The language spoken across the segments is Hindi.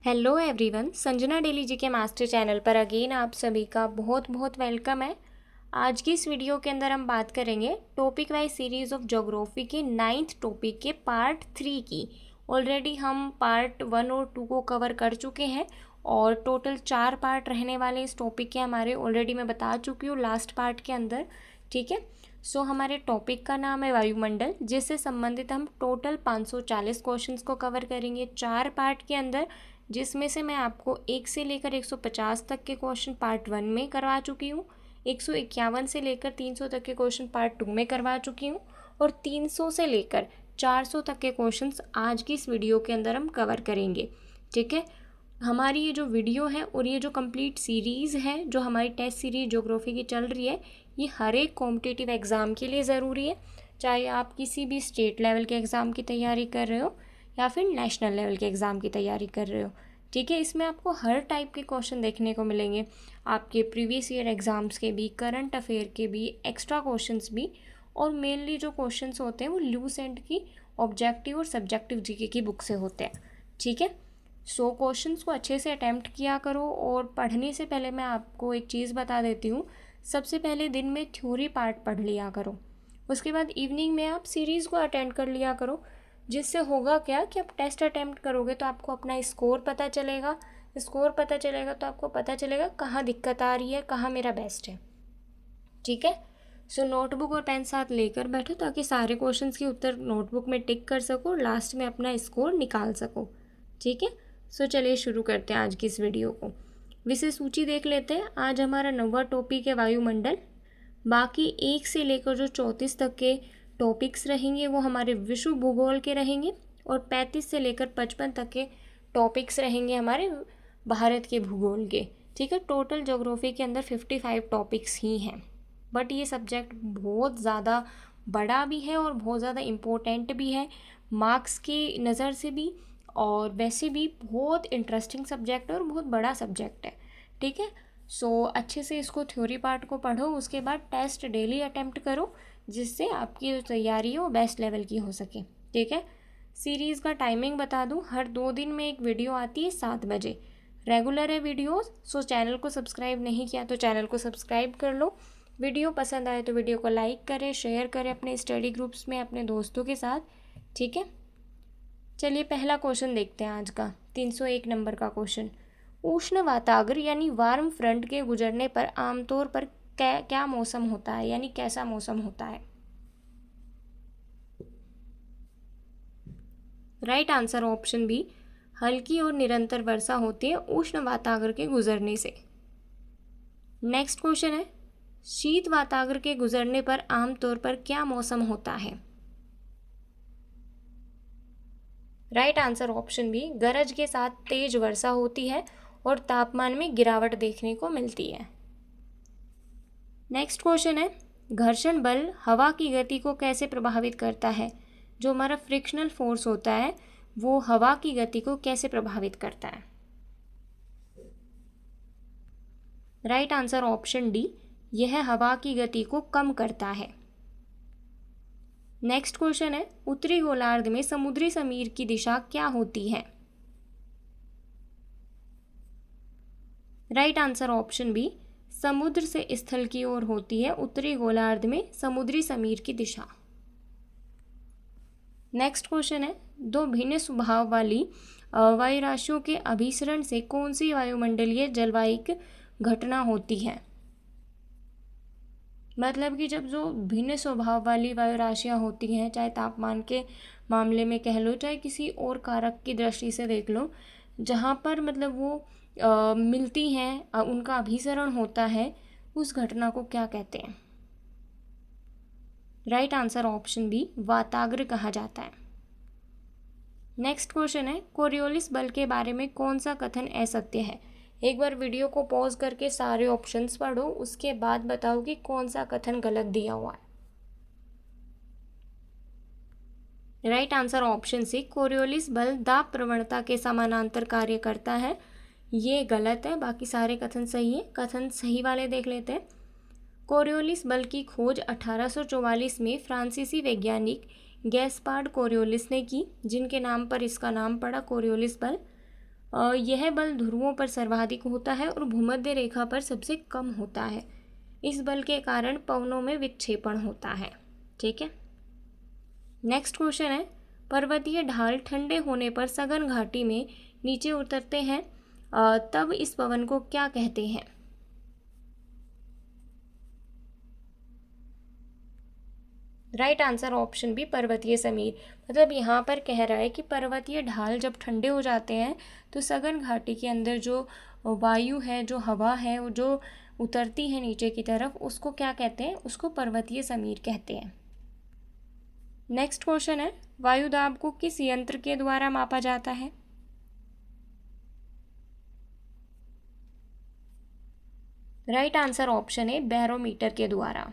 हेलो एवरीवन, संजना डेली जी के मास्टर चैनल पर अगेन आप सभी का बहुत बहुत वेलकम है। आज की इस वीडियो के अंदर हम बात करेंगे topic wise series of geography के 9th टॉपिक के पार्ट 3 की। ऑलरेडी हम पार्ट 1 और 2 को कवर कर चुके हैं और टोटल 4 पार्ट रहने वाले इस टॉपिक के हमारे ऑलरेडी मैं बता चुकी हूँ लास्ट पार्ट के अंदर। ठीक है, सो हमारे टॉपिक का नाम है वायुमंडल, जिससे संबंधित हम टोटल 540 क्वेश्चंस को कवर करेंगे 4 पार्ट के अंदर, जिसमें से मैं आपको 1 से लेकर 150 तक के क्वेश्चन पार्ट 1 में करवा चुकी हूँ, 151 से लेकर 300 तक के क्वेश्चन पार्ट 2 में करवा चुकी हूँ और 300 से लेकर 400 तक के क्वेश्चंस आज की इस वीडियो के अंदर हम कवर करेंगे। ठीक है, हमारी ये जो वीडियो है और ये जो कंप्लीट सीरीज़ है जो हमारी टेस्ट सीरीज ज्योग्राफी की चल रही है, ये हर एक कॉम्पिटिटिव एग्ज़ाम के लिए ज़रूरी है, चाहे आप किसी भी स्टेट लेवल के एग्ज़ाम की तैयारी कर रहे हो या फिर नेशनल लेवल के एग्ज़ाम की तैयारी कर रहे हो। ठीक है, इसमें आपको हर टाइप के क्वेश्चन देखने को मिलेंगे, आपके प्रीवियस ईयर एग्ज़ाम्स के भी, करंट अफेयर के भी, एक्स्ट्रा क्वेश्चंस भी, और मेनली जो क्वेश्चंस होते हैं वो लूसेंट की ऑब्जेक्टिव और सब्जेक्टिव जीके की बुक से होते हैं। ठीक है, सो क्वेश्चंस को अच्छे से अटैम्प्ट किया करो। और पढ़ने से पहले मैं आपको एक चीज़ बता देती हूँ, सबसे पहले दिन में थ्योरी पार्ट पढ़ लिया करो, उसके बाद इवनिंग में आप सीरीज़ को अटेंड कर लिया करो। जिससे होगा क्या कि आप टेस्ट अटैम्प्ट करोगे तो आपको अपना स्कोर पता चलेगा, स्कोर पता चलेगा तो आपको पता चलेगा कहाँ दिक्कत आ रही है, कहाँ मेरा बेस्ट है। ठीक है, सो नोटबुक और पेन साथ लेकर बैठो ताकि सारे क्वेश्चंस के उत्तर नोटबुक में टिक कर सको और लास्ट में अपना स्कोर निकाल सको। ठीक है, सो चलिए शुरू करते हैं आज की इस वीडियो को। विषय सूची देख लेते हैं। आज हमारा 9वां टॉपिक है वायुमंडल। बाकी 1 से लेकर जो 34 तक के टॉपिक्स रहेंगे वो हमारे विश्व भूगोल के रहेंगे और 35 से लेकर 55 तक के टॉपिक्स रहेंगे हमारे भारत के भूगोल के। ठीक है, टोटल ज्योग्राफी के अंदर 55 टॉपिक्स ही हैं, बट ये सब्जेक्ट बहुत ज़्यादा बड़ा भी है और बहुत ज़्यादा इम्पोर्टेंट भी है मार्क्स की नज़र से भी, और वैसे भी बहुत इंटरेस्टिंग सब्जेक्ट है और बहुत बड़ा सब्जेक्ट है। ठीक है, सो अच्छे से इसको थ्योरी पार्ट को पढ़ो, उसके बाद टेस्ट डेली अटेम्प्ट करो, जिससे आपकी जो तैयारी है वो बेस्ट लेवल की हो सके। ठीक है, सीरीज़ का टाइमिंग बता दूं, हर 2 दिन में एक वीडियो आती है 7 बजे, रेगुलर है वीडियोस। सो चैनल को सब्सक्राइब नहीं किया तो चैनल को सब्सक्राइब कर लो। वीडियो पसंद आए तो वीडियो को लाइक करें, शेयर करें अपने स्टडी ग्रुप्स में अपने दोस्तों के साथ। ठीक है, चलिए पहला क्वेश्चन देखते हैं आज का 301 नंबर का क्वेश्चन। उष्ण वातागर यानी वार्म फ्रंट के गुजरने पर आमतौर पर क्या मौसम होता है, यानी कैसा मौसम होता है। राइट आंसर ऑप्शन बी, हल्की और निरंतर वर्षा होती है उष्ण वातागर के गुजरने से। नेक्स्ट क्वेश्चन है, शीत वातागर के गुजरने पर आमतौर पर क्या मौसम होता है। राइट आंसर ऑप्शन बी, गरज के साथ तेज वर्षा होती है और तापमान में गिरावट देखने को मिलती है। नेक्स्ट क्वेश्चन है, घर्षण बल हवा की गति को कैसे प्रभावित करता है। जो हमारा फ्रिक्शनल फोर्स होता है वो हवा की गति को कैसे प्रभावित करता है। राइट आंसर ऑप्शन डी, यह हवा की गति को कम करता है। नेक्स्ट क्वेश्चन है, उत्तरी गोलार्ध में समुद्री समीर की दिशा क्या होती है। राइट आंसर ऑप्शन बी, समुद्र से स्थल की ओर होती है उत्तरी गोलार्ध में समुद्री समीर की दिशा। नेक्स्ट क्वेश्चन है, दो भिन्न स्वभाव वाली वायुराशियों के अभिसरण से कौन सी वायुमंडलीय जलवायु घटना होती है। मतलब कि जब जो भिन्न स्वभाव वाली वायुराशियाँ होती हैं, चाहे तापमान के मामले में कह लो, चाहे किसी और कारक की दृष्टि से देख लो, जहाँ पर मतलब वो मिलती हैं, उनका अभिसरण होता है, उस घटना को क्या कहते हैं। राइट आंसर ऑप्शन बी, वाताग्र कहा जाता है। नेक्स्ट क्वेश्चन है, कोरियोलिस बल के बारे में कौन सा कथन असत्य है। एक बार वीडियो को पॉज करके सारे ऑप्शंस पढ़ो, उसके बाद बताओ कि कौन सा कथन गलत दिया हुआ है। Right answer option C, Coriolis बल दाब प्रवणता के समानांतर कार्य करता है, ये गलत है। बाकी सारे कथन सही है। कथन सही वाले देख लेते हैं। कोरियोलिस बल की खोज 1844 में फ्रांसीसी वैज्ञानिक गैस्पार्ड कोरियोलिस ने की, जिनके नाम पर इसका नाम पड़ा कोरियोलिस बल। यह बल ध्रुवों पर सर्वाधिक होता है और भूमध्य रेखा पर सबसे कम होता है। इस बल के कारण पवनों में विक्षेपण होता है। ठीक है, नेक्स्ट क्वेश्चन है, पर्वतीय ढाल ठंडे होने पर सघन घाटी में नीचे उतरते हैं, तब इस पवन को क्या कहते हैं? राइट आंसर ऑप्शन बी, पर्वतीय समीर। मतलब यहाँ पर कह रहा है कि पर्वतीय ढाल जब ठंडे हो जाते हैं तो सघन घाटी के अंदर जो वायु है, जो हवा है, वो जो उतरती है नीचे की तरफ, उसको क्या कहते हैं? उसको पर्वतीय समीर कहते हैं। नेक्स्ट क्वेश्चन है, वायुदाब को किस यंत्र के द्वारा मापा जाता है? राइट आंसर ऑप्शन है, बैरोमीटर के द्वारा।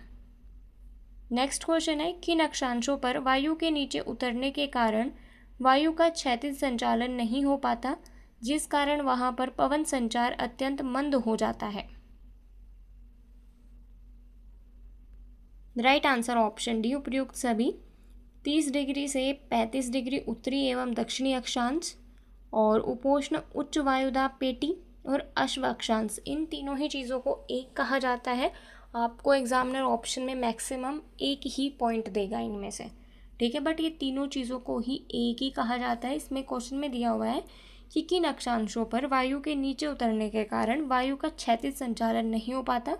नेक्स्ट क्वेश्चन है, किन अक्षांशों पर वायु के नीचे उतरने के कारण वायु का क्षैतिज संचालन नहीं हो पाता, जिस कारण वहां पर पवन संचार अत्यंत मंद हो जाता है? राइट आंसर ऑप्शन डी, उपयुक्त सभी। 30 डिग्री से 35 डिग्री उत्तरी एवं दक्षिणी अक्षांश और उपोष्ण उच्च वायुदाब पेटी और अश्व अक्षांश, इन तीनों ही चीज़ों को एक कहा जाता है। आपको एग्जामिनर ऑप्शन में मैक्सिमम एक ही पॉइंट देगा इनमें से। ठीक है, बट ये तीनों चीज़ों को ही एक ही कहा जाता है। इसमें क्वेश्चन में दिया हुआ है कि किन अक्षांशों पर वायु के नीचे उतरने के कारण वायु का क्षैतिज संचालन नहीं हो पाता,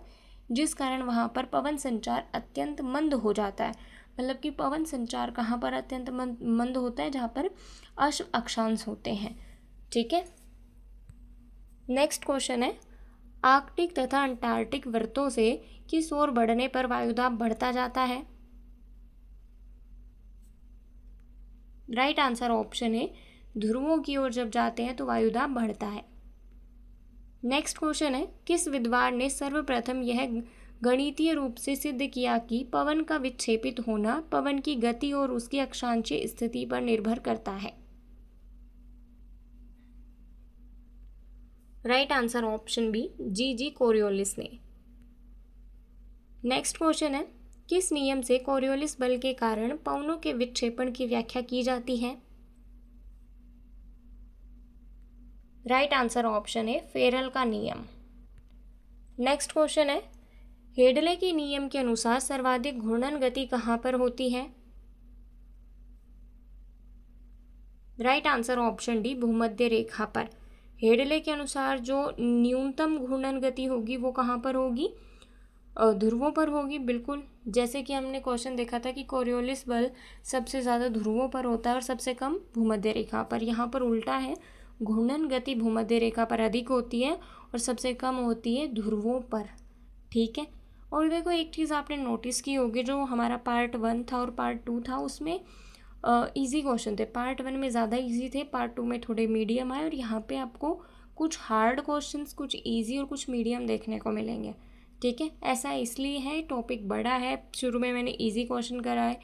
जिस कारण वहाँ पर पवन संचार अत्यंत मंद हो जाता है। मतलब कि पवन संचार कहाँ पर अत्यंत मंद होता है? जहाँ पर अश्व अक्षांश होते हैं। ठीक है, नेक्स्ट क्वेश्चन है, आर्कटिक तथा अंटार्कटिक वृत्तों से किस ओर बढ़ने पर वायुदाब बढ़ता जाता है? राइट आंसर ऑप्शन है, ध्रुवों की ओर जब जाते हैं तो वायुदाब बढ़ता है। नेक्स्ट क्वेश्चन है, किस विद्वान ने सर्वप्रथम यह गणितीय रूप से सिद्ध किया कि पवन का विक्षेपित होना पवन की गति और उसकी अक्षांशीय स्थिति पर निर्भर करता है? राइट आंसर ऑप्शन बी, जी कोरियोलिस ने। नेक्स्ट क्वेश्चन है, किस नियम से कोरियोलिस बल के कारण पवनों के विक्षेपण की व्याख्या की जाती है? राइट आंसर ऑप्शन है, फेरल का नियम। नेक्स्ट क्वेश्चन है, हेडले के नियम के अनुसार सर्वाधिक घूर्णन गति कहाँ पर होती है? राइट आंसर ऑप्शन डी, भूमध्य रेखा पर। हेडले के अनुसार जो न्यूनतम घूर्णन गति होगी वो कहाँ पर होगी? ध्रुवों पर होगी, बिल्कुल। जैसे कि हमने क्वेश्चन देखा था कि कोरियोलिस बल सबसे ज़्यादा ध्रुवों पर होता है और सबसे कम भूमध्य रेखा पर। यहाँ पर उल्टा है, घूर्णन गति भूमध्य रेखा पर अधिक होती है और सबसे कम होती है ध्रुवों पर। ठीक है, और देखो एक चीज़ आपने नोटिस की होगी, जो हमारा पार्ट 1 था और पार्ट 2 था उसमें इजी क्वेश्चन थे। पार्ट 1 में ज़्यादा इजी थे, पार्ट 2 में थोड़े मीडियम आए, और यहाँ पे आपको कुछ हार्ड क्वेश्चंस, कुछ इजी और कुछ मीडियम देखने को मिलेंगे। ठीक है, ऐसा इसलिए है, टॉपिक बड़ा है, शुरू में मैंने इजी क्वेश्चन कराए,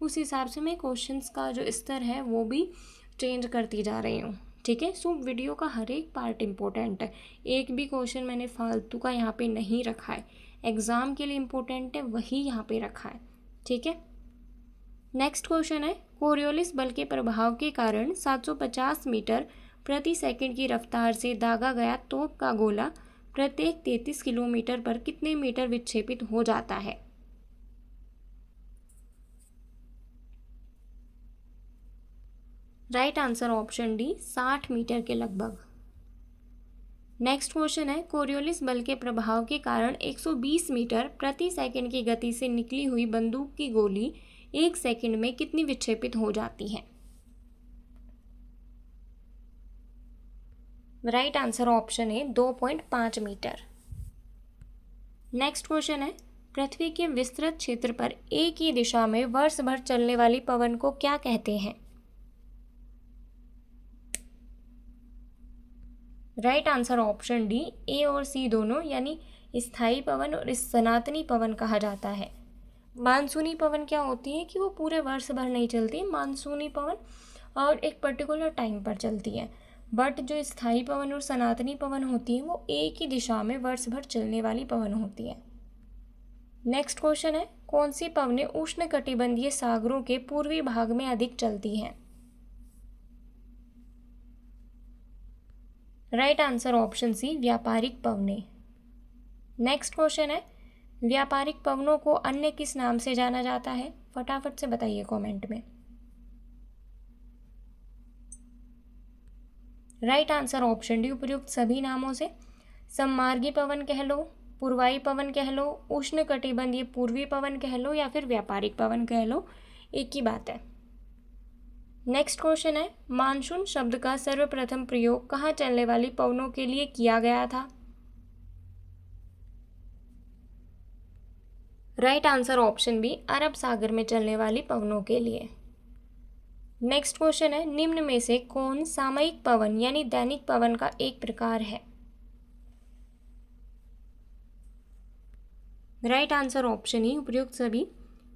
उस हिसाब से मैं क्वेश्चंस का जो स्तर है वो भी चेंज करती जा रही हूँ। ठीक है, सो वीडियो का हर एक पार्ट इम्पोर्टेंट है, एक भी क्वेश्चन मैंने फालतू का यहाँ पे नहीं रखा है, एग्ज़ाम के लिए इम्पोर्टेंट है वही यहाँ पे रखा है। ठीक है, नेक्स्ट क्वेश्चन है, कोरियोलिस बल के प्रभाव के कारण 750 मीटर प्रति सेकंड की रफ्तार से दागा गया तोप का गोला प्रत्येक 33 किलोमीटर पर कितने मीटर विक्षेपित हो जाता है? Right answer option D, 60 metre के लगभग। नेक्स्ट क्वेश्चन है, कोरियोलिस बल के प्रभाव के कारण 120 मीटर प्रति सेकंड की गति से निकली हुई बंदूक की गोली 1 सेकंड में कितनी विक्षेपित हो जाती है? राइट आंसर ऑप्शन है 2.5 मीटर। नेक्स्ट क्वेश्चन है, पृथ्वी के विस्तृत क्षेत्र पर एक ही दिशा में वर्ष भर चलने वाली पवन को क्या कहते हैं? राइट आंसर ऑप्शन डी, ए और सी दोनों, यानी स्थायी पवन और सनातनी पवन कहा जाता है। मानसूनी पवन क्या होती है कि वो पूरे वर्ष भर नहीं चलती है, मानसूनी पवन और एक पर्टिकुलर टाइम पर चलती है, बट जो स्थायी पवन और सनातनी पवन होती है वो एक ही दिशा में वर्ष भर चलने वाली पवन होती है। नेक्स्ट क्वेश्चन है, कौन सी पवनें उष्णकटिबंधीय सागरों के पूर्वी भाग में अधिक चलती हैं? राइट आंसर ऑप्शन सी, व्यापारिक पवने। नेक्स्ट क्वेश्चन है, व्यापारिक पवनों को अन्य किस नाम से जाना जाता है? फटाफट से बताइए कमेंट में। राइट आंसर ऑप्शन डी, उपयुक्त सभी नामों से। सम्मार्गी पवन कह लो, पूर्वाई पवन कह लो, उष्ण कटिबंधीय पूर्वी पवन कह लो, या फिर व्यापारिक पवन कह लो, एक ही बात है। नेक्स्ट क्वेश्चन है, मानसून शब्द का सर्वप्रथम प्रयोग कहाँ चलने वाली पवनों के लिए किया गया था? राइट आंसर ऑप्शन बी, अरब सागर में चलने वाली पवनों के लिए। नेक्स्ट क्वेश्चन है, निम्न में से कौन सामयिक पवन यानी दैनिक पवन का एक प्रकार है? राइट आंसर ऑप्शन ई, उपयुक्त सभी।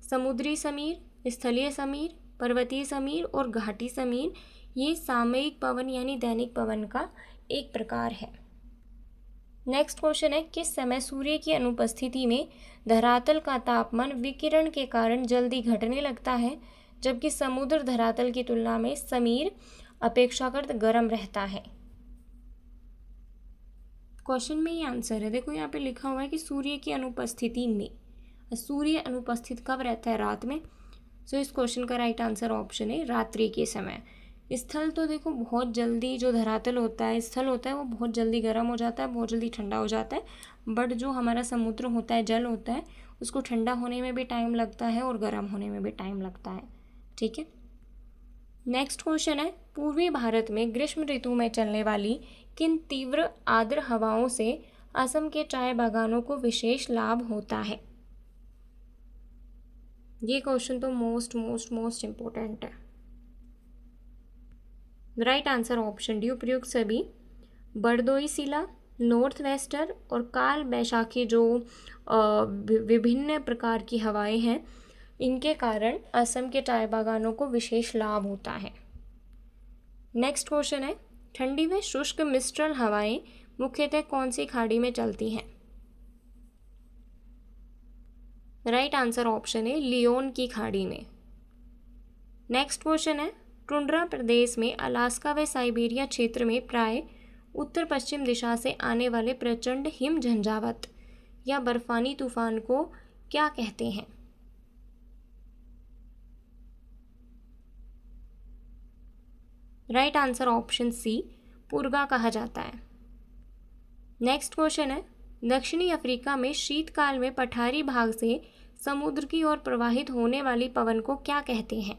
समुद्री समीर, स्थलीय समीर, पर्वतीय समीर और घाटी समीर, ये सामयिक पवन यानी दैनिक पवन का एक प्रकार है। नेक्स्ट क्वेश्चन है, किस समय सूर्य की अनुपस्थिति में धरातल का तापमान विकिरण के कारण जल्दी घटने लगता है, जबकि समुद्र धरातल की तुलना में समीर अपेक्षाकृत गर्म रहता है? क्वेश्चन में ही आंसर है, देखो यहाँ पे लिखा हुआ है कि सूर्य की अनुपस्थिति में। सूर्य अनुपस्थित कब रहता है? रात में। सो इस क्वेश्चन का राइट आंसर ऑप्शन है रात्रि के समय। स्थल तो देखो बहुत जल्दी, जो धरातल होता है, स्थल होता है, वो बहुत जल्दी गर्म हो जाता है, बहुत जल्दी ठंडा हो जाता है। बट जो हमारा समुद्र होता है, जल होता है, उसको ठंडा होने में भी टाइम लगता है और गर्म होने में भी टाइम लगता है। ठीक है। नेक्स्ट क्वेश्चन है, पूर्वी भारत में ग्रीष्म ऋतु में चलने वाली किन तीव्र आर्द्र हवाओं से असम के चाय बागानों को विशेष लाभ होता है? ये क्वेश्चन तो मोस्ट इम्पोर्टेंट है। राइट आंसर ऑप्शन डी, उपयुक्त सभी। बरदोई सिला, नॉर्थ वेस्टर और काल बैशाखी, जो विभिन्न प्रकार की हवाएं हैं, इनके कारण असम के चाय बागानों को विशेष लाभ होता है। नेक्स्ट क्वेश्चन है, ठंडी व शुष्क मिश्रण हवाएं मुख्यतः कौन सी खाड़ी में चलती हैं? राइट आंसर ऑप्शन है लियोन की खाड़ी में। नेक्स्ट क्वेश्चन है, टुंड्रा प्रदेश में अलास्का व साइबेरिया क्षेत्र में प्राय उत्तर पश्चिम दिशा से आने वाले प्रचंड हिम झंझावात या बर्फानी तूफान को क्या कहते हैं? राइट आंसर ऑप्शन सी, पुरगा कहा जाता है। नेक्स्ट क्वेश्चन है, दक्षिणी अफ्रीका में शीतकाल में पठारी भाग से समुद्र की ओर प्रवाहित होने वाली पवन को क्या कहते हैं?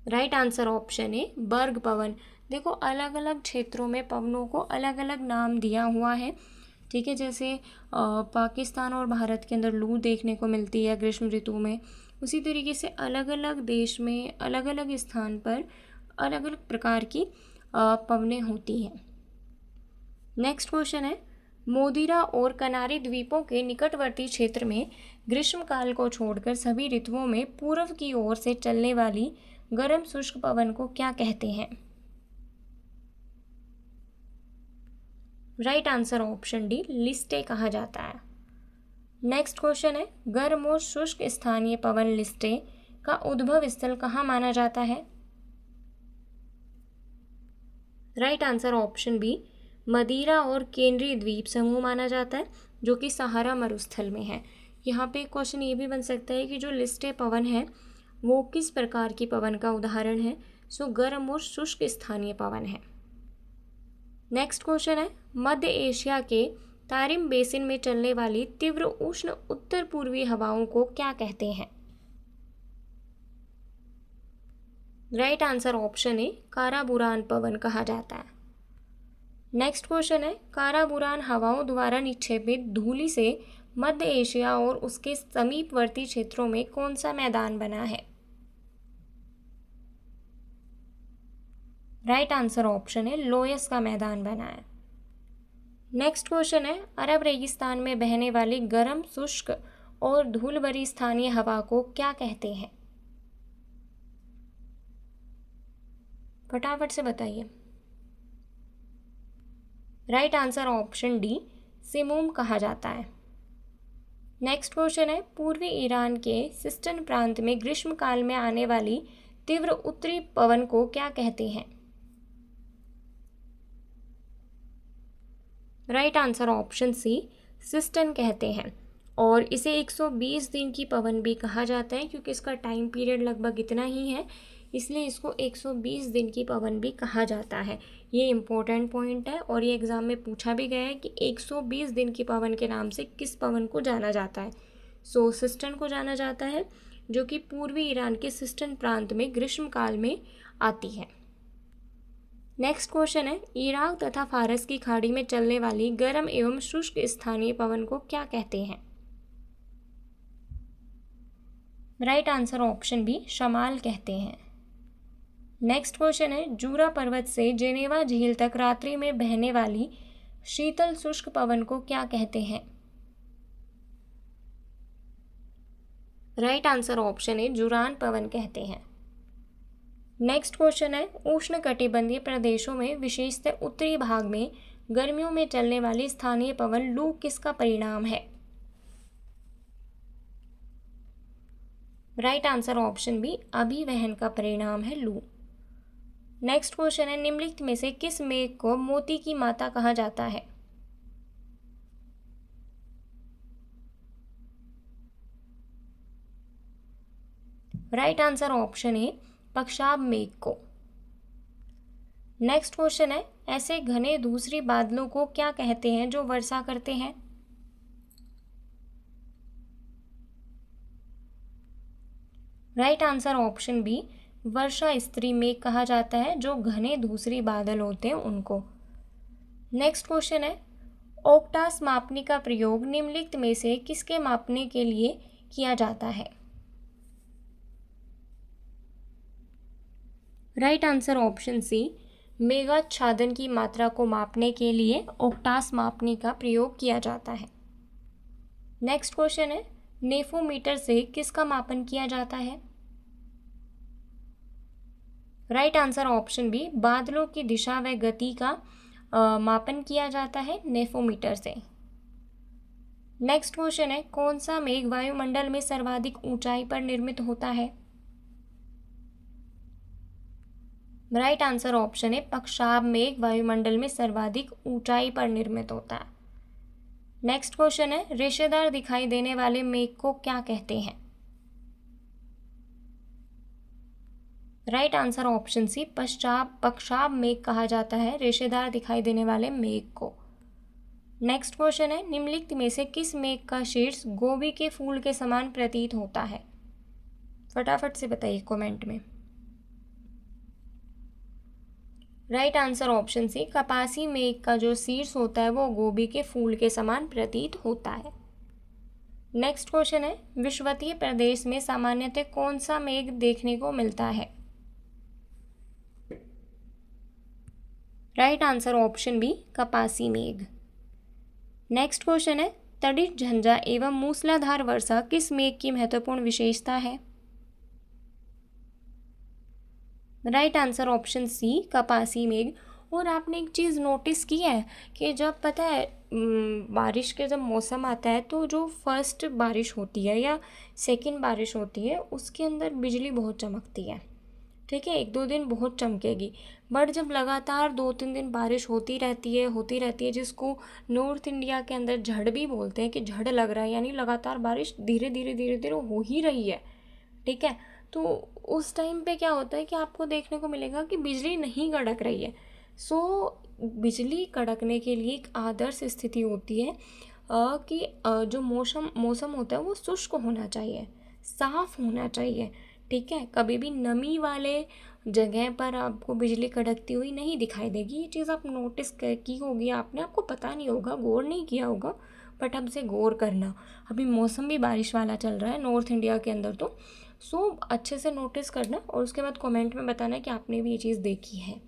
राइट आंसर ऑप्शन है बर्ग पवन। देखो अलग अलग क्षेत्रों में पवनों को अलग अलग नाम दिया हुआ है। ठीक है, जैसे पाकिस्तान और भारत के अंदर लू देखने को मिलती है ग्रीष्म ऋतु में, उसी तरीके से अलग अलग देश में अलग अलग स्थान पर अलग अलग प्रकार की पवनें होती हैं। नेक्स्ट क्वेश्चन है, मोदिरा और कनारी द्वीपों के निकटवर्ती क्षेत्र में ग्रीष्मकाल को छोड़कर सभी ऋतुओं में पूर्व की ओर से चलने वाली गर्म शुष्क पवन को क्या कहते हैं? राइट आंसर ऑप्शन डी, लिस्टे कहा जाता है। नेक्स्ट क्वेश्चन है, गर्म और शुष्क स्थानीय पवन लिस्टे का उद्भव स्थल कहाँ माना जाता है? राइट आंसर ऑप्शन बी, मदीरा और केंद्रीय द्वीप समूह माना जाता है, जो कि सहारा मरुस्थल में है। यहाँ पे क्वेश्चन ये भी बन सकता है कि जो लिस्टे पवन है वो किस प्रकार की पवन का उदाहरण है? सो गर्म और शुष्क स्थानीय पवन है। नेक्स्ट क्वेश्चन है, मध्य एशिया के तारिम बेसिन में चलने वाली तीव्र उष्ण उत्तर पूर्वी हवाओं को क्या कहते हैं? राइट आंसर ऑप्शन है काराबुरान पवन कहा जाता है। नेक्स्ट क्वेश्चन है, काराबुरान हवाओं द्वारा निक्षेपित धूलि से मध्य एशिया और उसके समीपवर्ती क्षेत्रों में कौन सा मैदान बना है? राइट आंसर ऑप्शन है लोयस का मैदान बना है। नेक्स्ट क्वेश्चन है, अरब रेगिस्तान में बहने वाली गर्म शुष्क और धूल भरी स्थानीय हवा को क्या कहते हैं? फटाफट से बताइए। राइट आंसर ऑप्शन डी, सिमूम कहा जाता है। नेक्स्ट क्वेश्चन है, पूर्वी ईरान के सिस्टन प्रांत में ग्रीष्मकाल में आने वाली तीव्र उत्तरी पवन को क्या कहते हैं? राइट आंसर ऑप्शन सी, सिस्टन कहते हैं। और इसे 120 दिन की पवन भी कहा जाता है, क्योंकि इसका टाइम पीरियड लगभग इतना ही है, इसलिए इसको 120 दिन की पवन भी कहा जाता है। ये इम्पोर्टेंट पॉइंट है और ये एग्ज़ाम में पूछा भी गया है कि 120 दिन की पवन के नाम से किस पवन को जाना जाता है। सो सिस्टन को जाना जाता है, जो कि पूर्वी ईरान के सिस्टन प्रांत में ग्रीष्मकाल में आती है। नेक्स्ट क्वेश्चन है, इराक तथा फारस की खाड़ी में चलने वाली गर्म एवं शुष्क स्थानीय पवन को क्या कहते हैं? राइट आंसर ऑप्शन बी, शमाल कहते हैं। नेक्स्ट क्वेश्चन है, जूरा पर्वत से जेनेवा झील तक रात्रि में बहने वाली शीतल शुष्क पवन को क्या कहते हैं? राइट आंसर ऑप्शन है, जुरान पवन कहते हैं। नेक्स्ट क्वेश्चन है, उष्णकटिबंधीय प्रदेशों में विशेषतः उत्तरी भाग में गर्मियों में चलने वाली स्थानीय पवन लू किसका परिणाम है? राइट आंसर ऑप्शन बी, अभिवहन का परिणाम है लू। नेक्स्ट क्वेश्चन है, निम्नलिखित में से किस मेघ को मोती की माता कहा जाता है? राइट आंसर ऑप्शन ए, पक्षाब मेघ को। नेक्स्ट क्वेश्चन है, ऐसे घने धूसरी बादलों को क्या कहते हैं जो वर्षा करते हैं? राइट आंसर ऑप्शन बी, वर्षा स्त्री मेघ कहा जाता है, जो घने धूसरी बादल होते हैं उनको। नेक्स्ट क्वेश्चन है, ओक्टास मापनी का प्रयोग निम्नलिखित में से किसके मापने के लिए किया जाता है? राइट आंसर ऑप्शन सी, मेघाच्छादन की मात्रा को मापने के लिए ओक्टास मापनी का प्रयोग किया जाता है। नेक्स्ट क्वेश्चन है, नेफोमीटर से किसका मापन किया जाता है? राइट आंसर ऑप्शन बी, बादलों की दिशा व गति का मापन किया जाता है नेफोमीटर से। नेक्स्ट क्वेश्चन है, कौन सा मेघ वायुमंडल में सर्वाधिक ऊंचाई पर निर्मित होता है? राइट आंसर ऑप्शन है, पक्षाब मेघ वायुमंडल में सर्वाधिक ऊंचाई पर निर्मित होता है। नेक्स्ट क्वेश्चन है, रेशेदार दिखाई देने वाले मेघ को क्या कहते हैं? राइट आंसर ऑप्शन सी, पक्षाब मेघ कहा जाता है रेशेदार दिखाई देने वाले मेघ को। नेक्स्ट क्वेश्चन है, निम्नलिखित में से किस मेघ का शीर्ष गोभी के फूल के समान प्रतीत होता है? फटाफट से बताइए कमेंट में। राइट आंसर ऑप्शन सी, कपासी मेघ का जो शीर्ष होता है वो गोभी के फूल के समान प्रतीत होता है। नेक्स्ट क्वेश्चन है, विषुवतीय प्रदेश में सामान्यतः कौन सा मेघ देखने को मिलता है? राइट आंसर ऑप्शन बी, कपासी मेघ। नेक्स्ट क्वेश्चन है, तड़ित झंझा एवं मूसलाधार वर्षा किस मेघ की महत्वपूर्ण विशेषता है? राइट आंसर ऑप्शन सी, कपासी मेघ। और आपने एक चीज़ नोटिस की है कि जब पता है बारिश के जब मौसम आता है तो जो फर्स्ट बारिश होती है या सेकंड बारिश होती है उसके अंदर बिजली बहुत चमकती है, ठीक है, 1-2 दिन बहुत चमकेगी। बट जब लगातार 2-3 दिन बारिश होती रहती है, जिसको नॉर्थ इंडिया के अंदर झड़ भी बोलते हैं कि झड़ लग रहा है, यानी लगातार बारिश धीरे धीरे हो ही रही है, ठीक है, तो उस टाइम पे क्या होता है कि आपको देखने को मिलेगा कि बिजली नहीं कड़क रही है। सो बिजली कड़कने के लिए एक आदर्श स्थिति होती है कि जो मौसम होता है वो शुष्क होना चाहिए, साफ होना चाहिए, ठीक है। कभी भी नमी वाले जगह पर आपको बिजली कड़कती हुई नहीं दिखाई देगी। ये चीज़ आप नोटिस की होगी आपने, आपको पता नहीं होगा, गौर नहीं किया होगा, बट अब से गौर करना। अभी मौसम भी बारिश वाला चल रहा है नॉर्थ इंडिया के अंदर, तो सो अच्छे से नोटिस करना और उसके बाद कमेंट में बताना कि आपने भी ये चीज़ देखी है।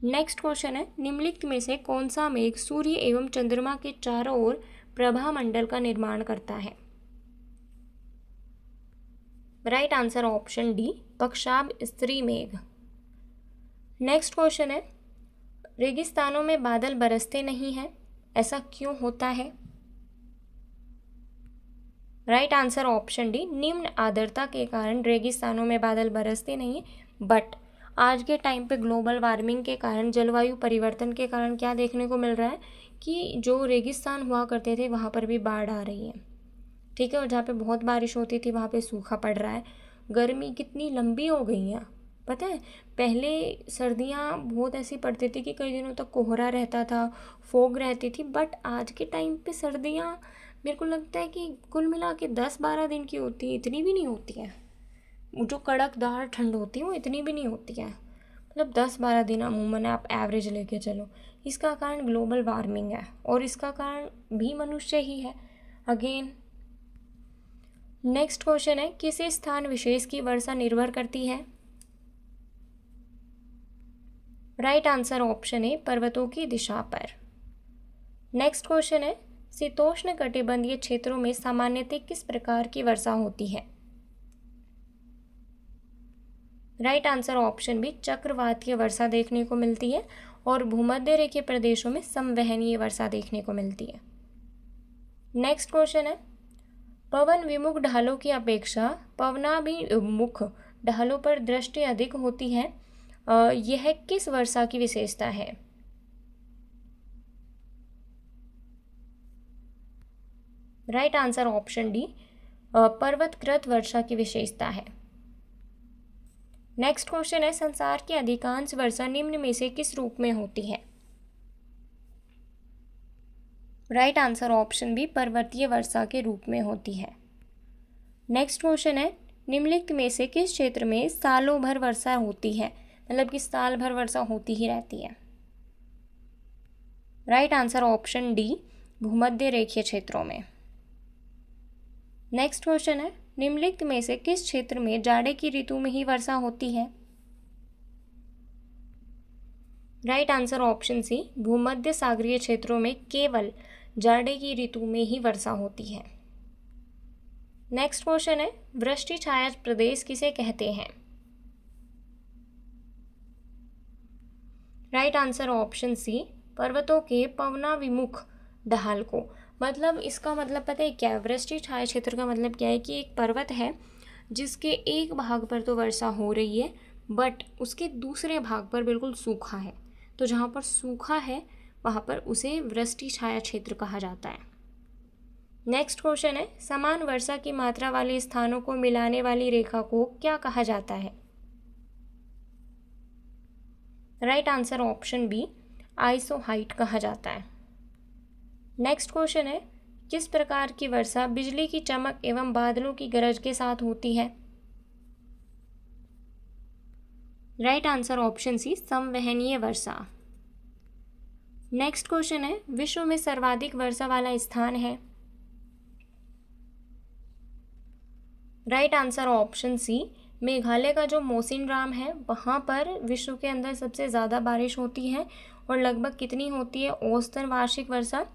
नेक्स्ट क्वेश्चन है, निम्नलिखित में से कौन सा मेघ सूर्य एवं चंद्रमा के चारों ओर प्रभा मंडल का निर्माण करता है? राइट आंसर ऑप्शन डी, पक्षाब स्त्री मेघ। नेक्स्ट क्वेश्चन है, रेगिस्तानों में बादल बरसते नहीं हैं, ऐसा क्यों होता है? राइट आंसर ऑप्शन डी, निम्न आर्द्रता के कारण रेगिस्तानों में बादल बरसते नहीं हैं। बट आज के टाइम पे ग्लोबल वार्मिंग के कारण, जलवायु परिवर्तन के कारण क्या देखने को मिल रहा है कि जो रेगिस्तान हुआ करते थे वहाँ पर भी बाढ़ आ रही है। ठीक है, और जहाँ पे बहुत बारिश होती थी वहाँ पे सूखा पड़ रहा है। गर्मी कितनी लंबी हो गई है पता है। पहले सर्दियाँ बहुत ऐसी पड़ती थी कि कई दिनों तक कोहरा रहता था, फोग रहती थी। बट आज के टाइम पे सर्दियाँ मेरे को लगता है कि कुल मिला के 10-12 दिन की होती है, इतनी भी नहीं होती है। जो कड़कदार ठंड होती है वो इतनी भी नहीं होती है, मतलब 10-12 दिन अमूमन आप एवरेज लेके चलो। इसका कारण ग्लोबल वार्मिंग है और इसका कारण भी मनुष्य ही है अगेन। नेक्स्ट क्वेश्चन है, किसी स्थान विशेष की वर्षा निर्भर करती है? राइट आंसर ऑप्शन ए, पर्वतों की दिशा पर। नेक्स्ट क्वेश्चन है, शीतोष्ण कटिबंधीय क्षेत्रों में सामान्यतः किस प्रकार की वर्षा होती है? राइट आंसर ऑप्शन बी, चक्रवातीय वर्षा देखने को मिलती है और भूमध्य रेखीय प्रदेशों में संवहनीय वर्षा देखने को मिलती है। नेक्स्ट क्वेश्चन है, पवन विमुख ढालों की अपेक्षा पवनाभिमुख ढालों पर दृष्टि अधिक होती है, यह किस वर्षा की विशेषता है? राइट आंसर ऑप्शन डी, पर्वतकृत वर्षा की विशेषता है। नेक्स्ट क्वेश्चन है, संसार की अधिकांश वर्षा निम्न में से किस रूप में होती है? राइट आंसर ऑप्शन बी, पर्वतीय वर्षा के रूप में होती है। नेक्स्ट क्वेश्चन है, निम्नलिखित में से किस क्षेत्र में सालों भर वर्षा होती है, मतलब कि साल भर वर्षा होती ही रहती है? राइट आंसर ऑप्शन डी, भूमध्य रेखीय क्षेत्रों में। नेक्स्ट क्वेश्चन है, निम्नलिखित में से किस क्षेत्र में जाड़े की ऋतु में ही वर्षा होती है? राइट आंसर ऑप्शन सी, भूमध्य सागरीय क्षेत्रों में केवल जाड़े की ऋतु में ही वर्षा होती है। नेक्स्ट क्वेश्चन है, वृष्टि छाया प्रदेश किसे कहते हैं? राइट आंसर ऑप्शन सी, पर्वतों के पवनाभिमुख ढाल को। मतलब इसका मतलब पता है क्या है? वृष्टि छाया क्षेत्र का मतलब क्या है कि एक पर्वत है जिसके एक भाग पर तो वर्षा हो रही है बट उसके दूसरे भाग पर बिल्कुल सूखा है। तो जहाँ पर सूखा है वहाँ पर उसे वृष्टि छाया क्षेत्र कहा जाता है। नेक्स्ट क्वेश्चन है, समान वर्षा की मात्रा वाले स्थानों को मिलाने वाली रेखा को क्या कहा जाता है? Right answer option B, isohyet कहा जाता है। नेक्स्ट क्वेश्चन है, किस प्रकार की वर्षा बिजली की चमक एवं बादलों की गरज के साथ होती है? राइट आंसर ऑप्शन सी, संवहनीय वर्षा। नेक्स्ट क्वेश्चन है, विश्व में सर्वाधिक वर्षा वाला स्थान है? Right answer option C, Meghalaya का जो मौसिनराम है वहाँ पर विश्व के अंदर सबसे ज़्यादा बारिश होती है और लगभग कितनी होती है औसतन वार्षिक वर्षा?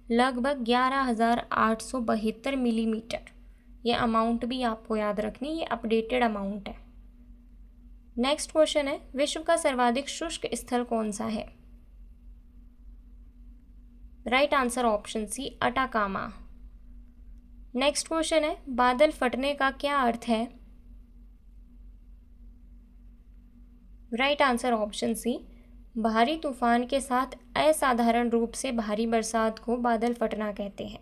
लगभग 11,872 मिलीमीटर। ये अमाउंट भी आपको याद रखनी, ये अपडेटेड अमाउंट है। नेक्स्ट क्वेश्चन है, विश्व का सर्वाधिक शुष्क स्थल कौन सा है? Right answer option C, Atacama. Next question है, बादल फटने का क्या अर्थ है? राइट आंसर ऑप्शन सी, भारी तूफान के साथ असाधारण रूप से भारी बरसात को बादल फटना कहते हैं।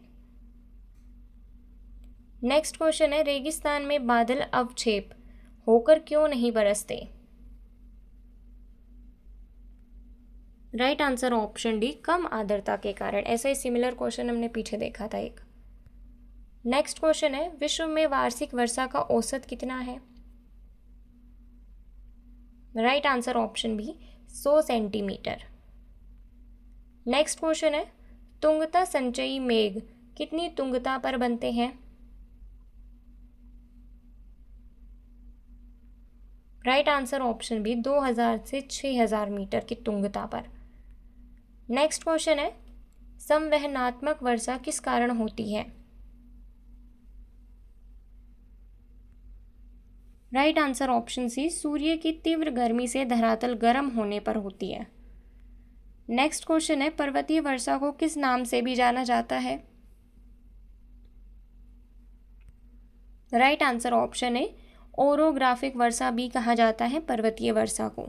नेक्स्ट क्वेश्चन है, रेगिस्तान में बादल अवक्षेप होकर क्यों नहीं बरसते? राइट आंसर ऑप्शन डी, कम आर्द्रता के कारण। ऐसा ही सिमिलर क्वेश्चन हमने पीछे देखा था एक। नेक्स्ट क्वेश्चन है, विश्व में वार्षिक वर्षा का औसत कितना है? Right answer option B, 100 centimetre. Next question है, तुंगता संचयी मेघ कितनी तुंगता पर बनते हैं? राइट आंसर ऑप्शन बी, 2000 से 6000 मीटर की तुंगता पर। नेक्स्ट क्वेश्चन है, संवहनात्मक वर्षा किस कारण होती है? राइट आंसर ऑप्शन सी, सूर्य की तीव्र गर्मी से धरातल गर्म होने पर होती है। नेक्स्ट क्वेश्चन है, पर्वतीय वर्षा को किस नाम से भी जाना जाता है? राइट आंसर ऑप्शन है ओरोग्राफिक वर्षा भी कहा जाता है पर्वतीय वर्षा को।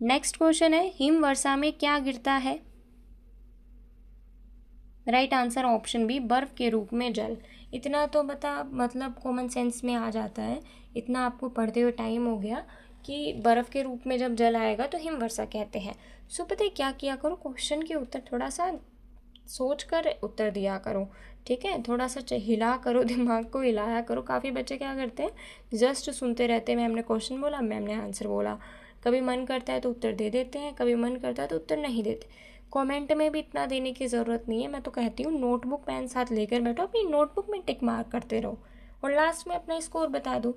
नेक्स्ट क्वेश्चन है हिम वर्षा में क्या गिरता है? राइट आंसर ऑप्शन बी बर्फ के रूप में जल। इतना तो मतलब कॉमन सेंस में आ जाता है, इतना आपको पढ़ते हुए टाइम हो गया कि बर्फ़ के रूप में जब जल आएगा तो हिम वर्षा कहते हैं। सो पता है क्या किया करो, क्वेश्चन के उत्तर थोड़ा सा सोच कर उत्तर दिया करो, ठीक है। थोड़ा सा हिला करो, दिमाग को हिलाया करो। काफ़ी बच्चे क्या करते हैं, जस्ट सुनते रहते हैं, मैम ने क्वेश्चन बोला, मैम ने आंसर बोला। कभी मन करता है तो उत्तर दे देते हैं, कभी मन करता है तो उत्तर नहीं देते। कमेंट में भी इतना देने की ज़रूरत नहीं है। मैं तो कहती हूँ नोटबुक पेन साथ लेकर बैठो, अपनी नोटबुक में टिक मार्क करते रहो और लास्ट में अपना स्कोर बता दो,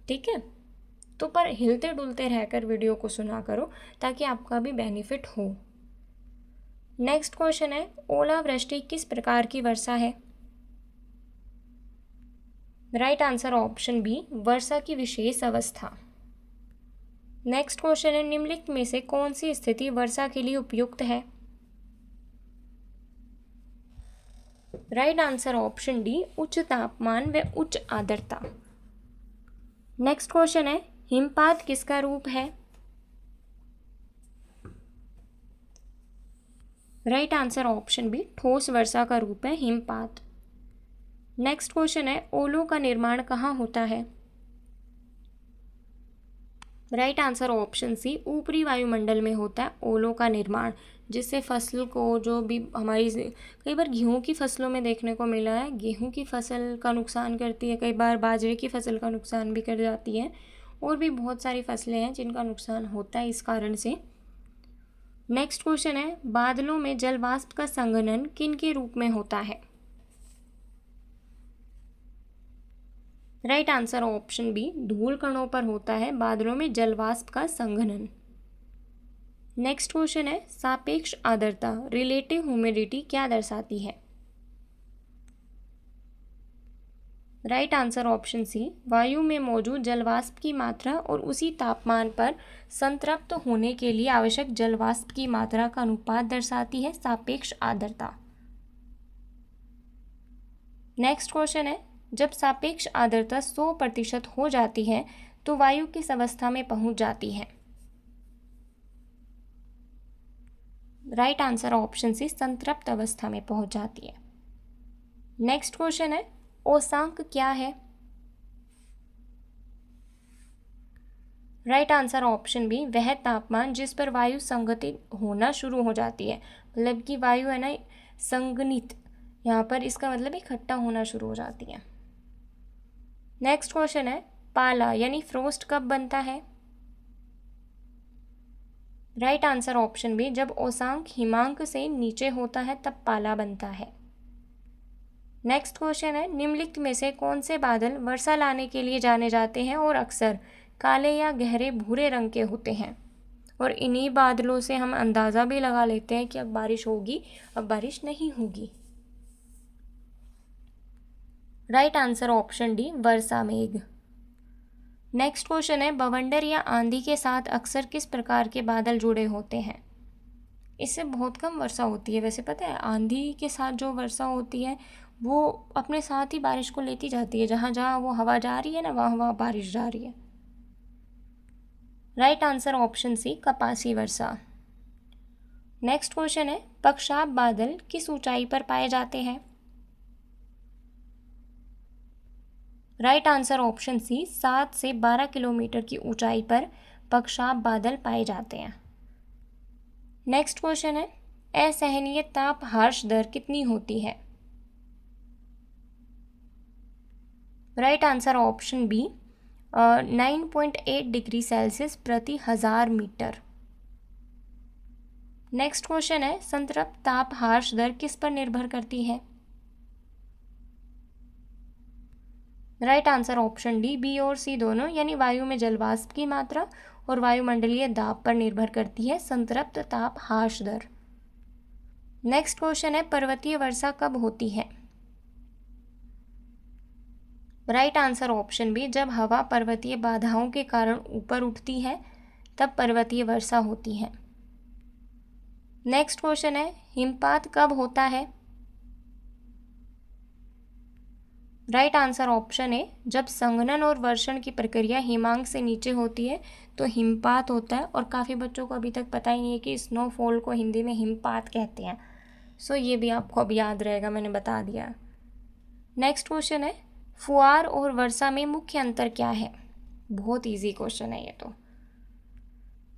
ठीक है। तो पर हिलते डुलते रहकर वीडियो को सुना करो ताकि आपका भी बेनिफिट हो। नेक्स्ट क्वेश्चन है ओलावृष्टि किस प्रकार की वर्षा है? राइट आंसर ऑप्शन बी वर्षा की विशेष अवस्था। नेक्स्ट क्वेश्चन है निम्नलिखित में से कौन सी स्थिति वर्षा के लिए उपयुक्त है? राइट आंसर ऑप्शन डी उच्च तापमान व उच्च आर्द्रता। नेक्स्ट क्वेश्चन है हिमपात किसका रूप है? राइट आंसर ऑप्शन बी ठोस वर्षा का रूप है हिमपात। नेक्स्ट क्वेश्चन है ओलों का निर्माण कहाँ होता है? राइट आंसर ऑप्शन सी ऊपरी वायुमंडल में होता है ओलों का निर्माण, जिससे फसल को जो भी हमारी कई बार गेहूं की फसलों में देखने को मिला है, गेहूं की फसल का नुकसान करती है, कई बार बाजरे की फसल का नुकसान भी कर जाती है, और भी बहुत सारी फसलें हैं जिनका नुकसान होता है इस कारण से। नेक्स्ट क्वेश्चन है बादलों में जल वाष्प का संघनन किन के रूप में होता है? राइट आंसर ऑप्शन बी धूल कणों पर होता है बादलों में जल वाष्प का संघनन। नेक्स्ट क्वेश्चन है सापेक्ष आर्द्रता रिलेटिव ह्यूमिडिटी क्या दर्शाती है? राइट आंसर ऑप्शन सी वायु में मौजूद जलवाष्प की मात्रा और उसी तापमान पर संतृप्त होने के लिए आवश्यक जलवाष्प की मात्रा का अनुपात दर्शाती है सापेक्ष आर्द्रता। नेक्स्ट क्वेश्चन है जब सापेक्ष आर्द्रता 100% हो जाती है तो वायु किस अवस्था में पहुंच जाती है? राइट आंसर ऑप्शन सी संतृप्त अवस्था में पहुंच जाती है। नेक्स्ट क्वेश्चन है औसांक क्या है? राइट आंसर ऑप्शन बी वह तापमान जिस पर वायु संगठित होना शुरू हो जाती है, मतलब कि वायु है ना संगनित, यहाँ पर इसका मतलब इकट्ठा होना शुरू हो जाती है। नेक्स्ट क्वेश्चन है पाला यानी फ्रोस्ट कब बनता है? राइट आंसर ऑप्शन बी जब औसांक हिमांक से नीचे होता है तब पाला बनता है। नेक्स्ट क्वेश्चन है निम्नलिखित में से कौन से बादल वर्षा लाने के लिए जाने जाते हैं और अक्सर काले या गहरे भूरे रंग के होते हैं, और इन्हीं बादलों से हम अंदाज़ा भी लगा लेते हैं कि अब बारिश होगी, अब बारिश नहीं होगी। राइट आंसर ऑप्शन डी वर्षा मेघ। नेक्स्ट क्वेश्चन है बवंडर या आंधी के साथ अक्सर किस प्रकार के बादल जुड़े होते हैं? इससे बहुत कम वर्षा होती है वैसे, पता है आंधी के साथ जो वर्षा होती है वो अपने साथ ही बारिश को लेती जाती है, जहाँ जहाँ वो हवा जा रही है ना वहाँ वहाँ बारिश जा रही है। राइट आंसर ऑप्शन सी कपासी वर्षा। नेक्स्ट क्वेश्चन है पक्षाप बादल किस ऊंचाई पर पाए जाते हैं? राइट आंसर ऑप्शन सी 7 से 12 किलोमीटर की ऊंचाई पर पक्षाप बादल पाए जाते हैं। नेक्स्ट क्वेश्चन है असहनीय ताप हार्श दर कितनी होती है? Right answer option B 9.8 degree Celsius प्रति 1000 मीटर। नेक्स्ट क्वेश्चन है संतृप्त ताप हार्श दर किस पर निर्भर करती है? Right answer option D B और सी दोनों, यानी वायु में जलवाष्प की मात्रा और वायुमंडलीय दाब पर निर्भर करती है संतृप्त ताप हार्श दर। नेक्स्ट क्वेश्चन है पर्वतीय वर्षा कब होती है? राइट आंसर ऑप्शन बी जब हवा पर्वतीय बाधाओं के कारण ऊपर उठती है तब पर्वतीय वर्षा होती है। नेक्स्ट क्वेश्चन है हिमपात कब होता है? राइट आंसर ऑप्शन है, जब संघनन और वर्षण की प्रक्रिया हिमांक से नीचे होती है तो हिमपात होता है, और काफ़ी बच्चों को अभी तक पता ही नहीं है कि स्नोफॉल को हिंदी में हिमपात कहते हैं। सो ये भी आपको अब याद रहेगा, मैंने बता दिया। नेक्स्ट क्वेश्चन है, फुआर और वर्षा में मुख्य अंतर क्या है? बहुत इजी क्वेश्चन है ये तो।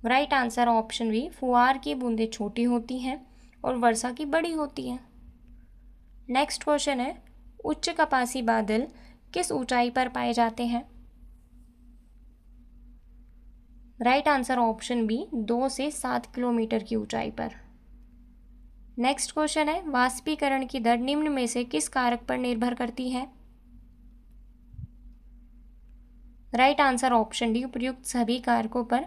राइट आंसर ऑप्शन बी, फुआर की बूंदें छोटी होती हैं और वर्षा की बड़ी होती हैं। नेक्स्ट क्वेश्चन है, उच्च कपासी बादल किस ऊंचाई पर पाए जाते हैं? राइट आंसर ऑप्शन बी, 2 से 7 किलोमीटर की ऊंचाई पर। नेक्स्ट क्वेश्चन है, वाष्पीकरण की दर निम्न में से किस कारक पर निर्भर करती है? राइट आंसर ऑप्शन डी, उपयुक्त सभी कारकों पर,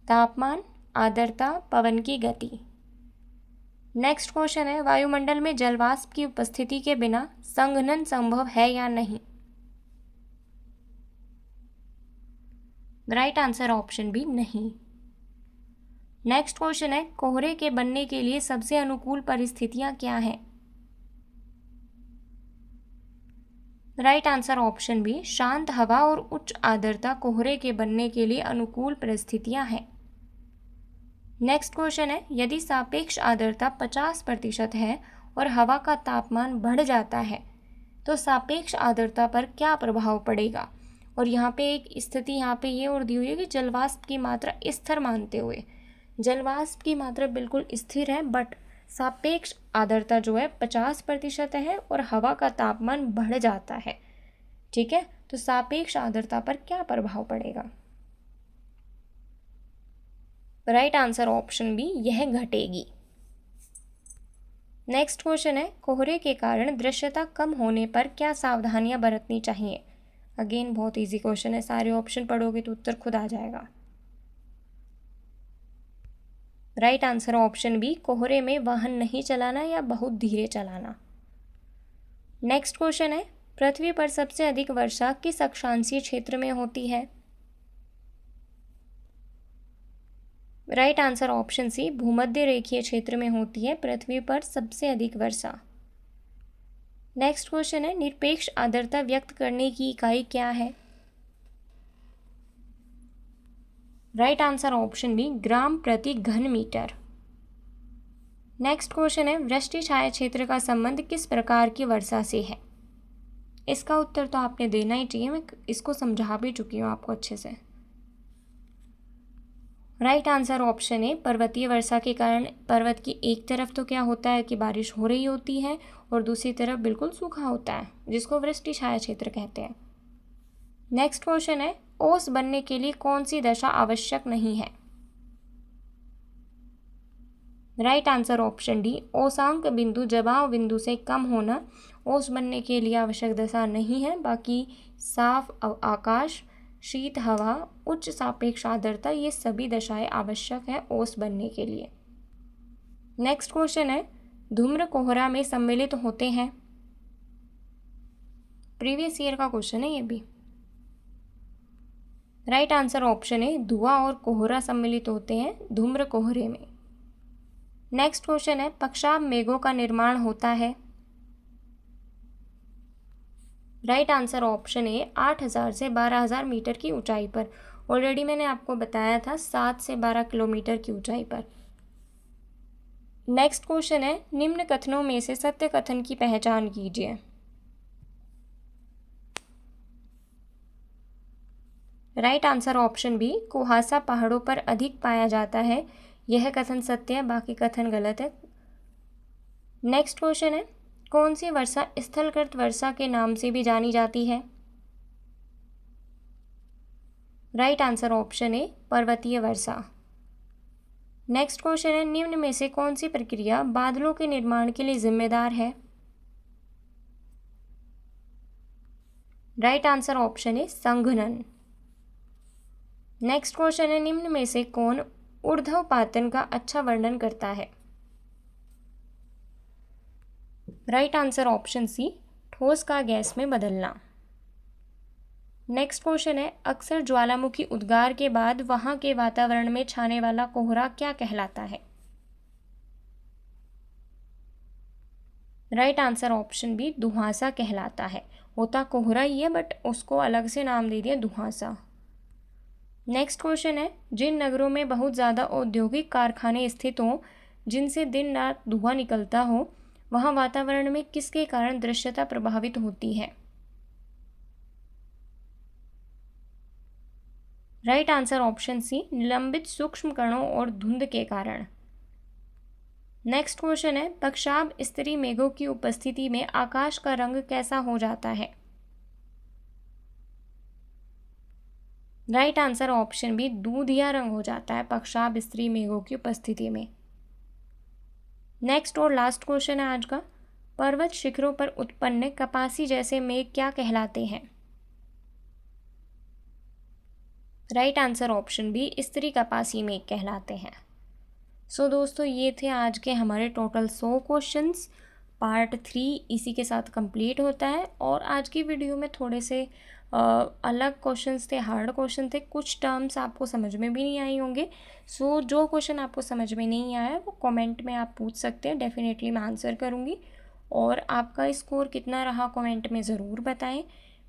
तापमान, आर्द्रता, पवन की गति। नेक्स्ट क्वेश्चन है, वायुमंडल में जलवाष्प की उपस्थिति के बिना संघनन संभव है या नहीं? राइट आंसर ऑप्शन बी, नहीं। नेक्स्ट क्वेश्चन है, कोहरे के बनने के लिए सबसे अनुकूल परिस्थितियां क्या हैं? राइट आंसर ऑप्शन बी, शांत हवा और उच्च आर्द्रता कोहरे के बनने के लिए अनुकूल परिस्थितियां हैं। नेक्स्ट क्वेश्चन है, यदि सापेक्ष आर्द्रता 50% है और हवा का तापमान बढ़ जाता है तो सापेक्ष आर्द्रता पर क्या प्रभाव पड़ेगा? और यहाँ पे एक स्थिति यहाँ पे ये और दी हुई है कि जलवाष्प की मात्रा स्थिर मानते हुए, जलवाष्प की मात्रा बिल्कुल स्थिर है बट सापेक्ष आर्द्रता जो है 50% है और हवा का तापमान बढ़ जाता है। ठीक है, तो सापेक्ष आर्द्रता पर क्या प्रभाव पड़ेगा? राइट आंसर ऑप्शन बी, यह घटेगी। नेक्स्ट क्वेश्चन है, कोहरे के कारण दृश्यता कम होने पर क्या सावधानियां बरतनी चाहिए? अगेन बहुत इजी क्वेश्चन है, सारे ऑप्शन पढ़ोगे तो उत्तर खुद आ जाएगा। राइट आंसर ऑप्शन बी, कोहरे में वाहन नहीं चलाना या बहुत धीरे चलाना। नेक्स्ट क्वेश्चन है, पृथ्वी पर सबसे अधिक वर्षा किस अक्षांशीय क्षेत्र में होती है? राइट आंसर ऑप्शन सी, भूमध्य रेखीय क्षेत्र में होती है पृथ्वी पर सबसे अधिक वर्षा। नेक्स्ट क्वेश्चन है, निरपेक्ष आर्द्रता व्यक्त करने की इकाई क्या है? राइट आंसर ऑप्शन बी, ग्राम प्रति घन मीटर। नेक्स्ट क्वेश्चन है, वृष्टि छाया क्षेत्र का संबंध किस प्रकार की वर्षा से है? इसका उत्तर तो आपने देना ही चाहिए, मैं इसको समझा भी चुकी हूँ आपको अच्छे से। राइट आंसर ऑप्शन है, पर्वतीय वर्षा के कारण पर्वत की एक तरफ तो क्या होता है कि बारिश हो रही होती है और दूसरी तरफ बिल्कुल सूखा होता है, जिसको वृष्टि छाया क्षेत्र कहते हैं। नेक्स्ट क्वेश्चन है, ओस बनने के लिए कौन सी दशा आवश्यक नहीं है? राइट आंसर ऑप्शन डी, ओसांक बिंदु जमाव बिंदु से कम होना ओस बनने के लिए आवश्यक दशा नहीं है। बाकी साफ आकाश, शीत हवा, उच्च सापेक्ष आर्द्रता, ये सभी दशाएं आवश्यक है ओस बनने के लिए। नेक्स्ट क्वेश्चन है, धूम्र कोहरा में सम्मिलित होते हैं। प्रीवियस ईयर का क्वेश्चन है ये भी। राइट आंसर ऑप्शन है, धुआं और कोहरा सम्मिलित होते हैं धूम्र कोहरे में। नेक्स्ट क्वेश्चन है, पक्षाभ मेघों का निर्माण होता है। राइट आंसर ऑप्शन है, 8000 से 12000 मीटर की ऊंचाई पर। ऑलरेडी मैंने आपको बताया था 7 से 12 किलोमीटर की ऊंचाई पर। नेक्स्ट क्वेश्चन है, निम्न कथनों में से सत्य कथन की पहचान कीजिए। राइट आंसर ऑप्शन बी, कुहासा पहाड़ों पर अधिक पाया जाता है, यह कथन सत्य है, बाकी कथन गलत है। नेक्स्ट क्वेश्चन है, कौन सी वर्षा स्थलकृत वर्षा के नाम से भी जानी जाती है? राइट आंसर ऑप्शन है, पर्वतीय वर्षा। नेक्स्ट क्वेश्चन है, निम्न में से कौन सी प्रक्रिया बादलों के निर्माण के लिए जिम्मेदार है? राइट आंसर ऑप्शन है, संघनन। नेक्स्ट क्वेश्चन है, निम्न में से कौन ऊर्ध्वपातन का अच्छा वर्णन करता है? राइट आंसर ऑप्शन सी, ठोस का गैस में बदलना। नेक्स्ट क्वेश्चन है, अक्सर ज्वालामुखी उद्गार के बाद वहां के वातावरण में छाने वाला कोहरा क्या कहलाता है? राइट आंसर ऑप्शन बी, धुआंसा कहलाता है। होता कोहरा ही है बट उसको अलग से नाम दे दिया धुआंसा। नेक्स्ट क्वेश्चन है, जिन नगरों में बहुत ज़्यादा औद्योगिक कारखाने स्थित हों जिनसे दिन रात धुआं निकलता हो, वहाँ वातावरण में किसके कारण दृश्यता प्रभावित होती है? राइट आंसर ऑप्शन सी, निलंबित सूक्ष्म कणों और धुंध के कारण। नेक्स्ट क्वेश्चन है, पक्षाभ स्त्री मेघों की उपस्थिति में आकाश का रंग कैसा हो जाता है? राइट आंसर ऑप्शन बी, दूधिया रंग हो जाता है पक्षाभ स्त्री मेघों की उपस्थिति में। नेक्स्ट और लास्ट क्वेश्चन है आज का, पर्वत शिखरों पर उत्पन्न कपासी जैसे मेघ क्या कहलाते हैं? राइट आंसर ऑप्शन बी, स्त्री कपासी मेघ कहलाते हैं। सो दोस्तों, ये थे आज के हमारे टोटल 100 क्वेश्चंस। पार्ट 3 इसी के साथ कंप्लीट होता है। और आज की वीडियो में थोड़े से अलग क्वेश्चंस थे, हार्ड क्वेश्चन थे, कुछ टर्म्स आपको समझ में भी नहीं आई होंगे। सो जो क्वेश्चन आपको समझ में नहीं आया वो कमेंट में आप पूछ सकते हैं, डेफिनेटली मैं आंसर करूँगी। और आपका स्कोर कितना रहा कमेंट में ज़रूर बताएं।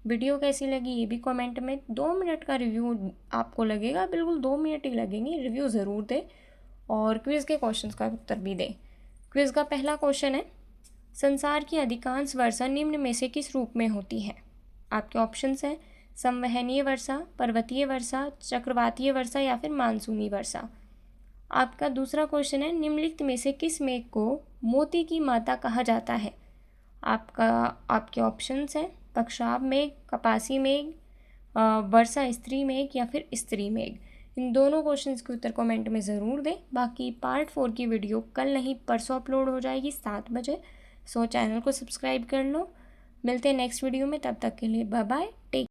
वीडियो कैसी लगी ये भी कमेंट में, 2 मिनट का रिव्यू आपको लगेगा, बिल्कुल 2 मिनट ही लगेंगे, रिव्यू ज़रूर दें और क्विज़ के क्वेश्चंस का उत्तर भी दें। क्विज़ का पहला क्वेश्चन है, संसार की अधिकांश वर्षा निम्न में से किस रूप में होती है? आपके ऑप्शंस हैं संवहनीय वर्षा, पर्वतीय वर्षा, चक्रवातीय वर्षा या फिर मानसूनी वर्षा। आपका दूसरा क्वेश्चन है, निम्नलिखित में से किस मेघ को मोती की माता कहा जाता है? आपके ऑप्शंस हैं पक्षाभ मेघ, कपासी मेघ, वर्षा स्त्री मेघ या फिर स्त्री मेघ। इन दोनों क्वेश्चंस के उत्तर कमेंट में ज़रूर दें। बाकी पार्ट 4 की वीडियो कल नहीं परसों अपलोड हो जाएगी 7 बजे। सो चैनल को सब्सक्राइब कर लो। मिलते हैं नेक्स्ट वीडियो में, तब तक के लिए बाय बाय, टेक